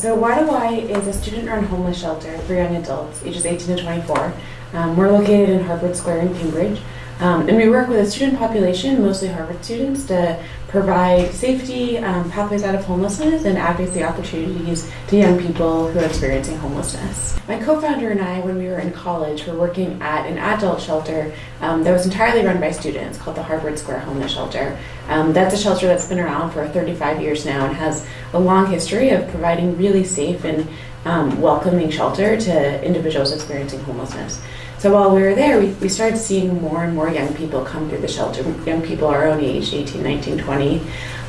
So Y2Y is a student-run homeless shelter for young adults, ages 18 to 24. We're located in Harvard Square in Cambridge. And we work with a student population, mostly Harvard students, to provide safety, pathways out of homelessness, and advocacy opportunities to young people who are experiencing homelessness. My co-founder and I, when we were in college, were working at an adult shelter that was entirely run by students called the Harvard Square Homeless Shelter. That's a shelter that's been around for 35 years now and has a long history of providing really safe and welcoming shelter to individuals experiencing homelessness. So while we were there, we started seeing more and more young people come through the shelter, young people our own age, 18, 19, 20.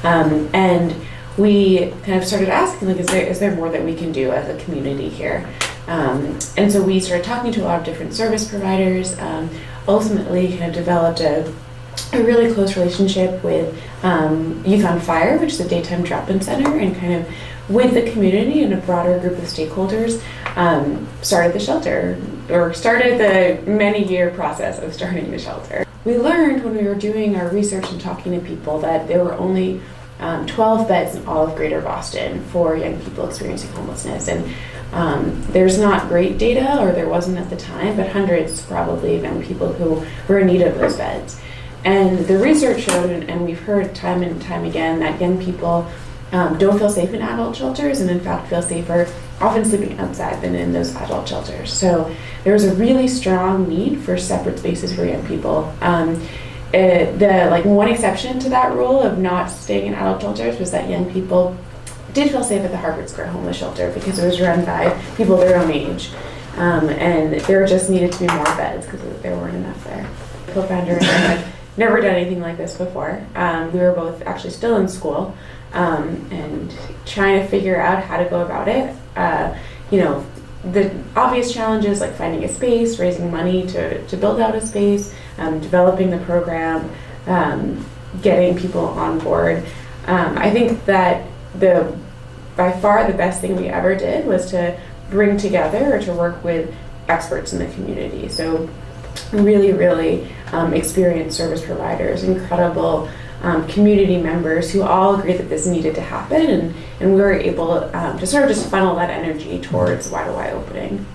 And we kind of started asking, like, is there more that we can do as a community here? And so we started talking to a lot of different service providers, ultimately kind of developed a really close relationship with Youth on Fire, which is a daytime drop-in center, and kind of with the community and a broader group of stakeholders, started the shelter, or started the many-year process of starting the shelter. We learned when we were doing our research and talking to people that there were only 12 beds in all of Greater Boston for young people experiencing homelessness. And there's not great data, or there wasn't at the time, but hundreds probably of young people who were in need of those beds. And the research showed, and we've heard time and time again, that young people don't feel safe in adult shelters, and in fact feel safer often sleeping outside than in those adult shelters. So there was a really strong need for separate spaces for young people. One exception to that rule of not staying in adult shelters was that young people did feel safe at the Harvard Square Homeless Shelter because it was run by people their own age. And there just needed to be more beds because there weren't enough there. Co-founder and I had never done anything like this before. We were both actually still in school and trying to figure out how to go about it. The obvious challenges like finding a space, raising money to build out a space, developing the program, getting people on board. I think that by far the best thing we ever did was to bring together or to work with experts in the community. So really, really experienced service providers, incredible community members who all agreed that this needed to happen, and we were able to sort of just funnel that energy towards Y2Y opening.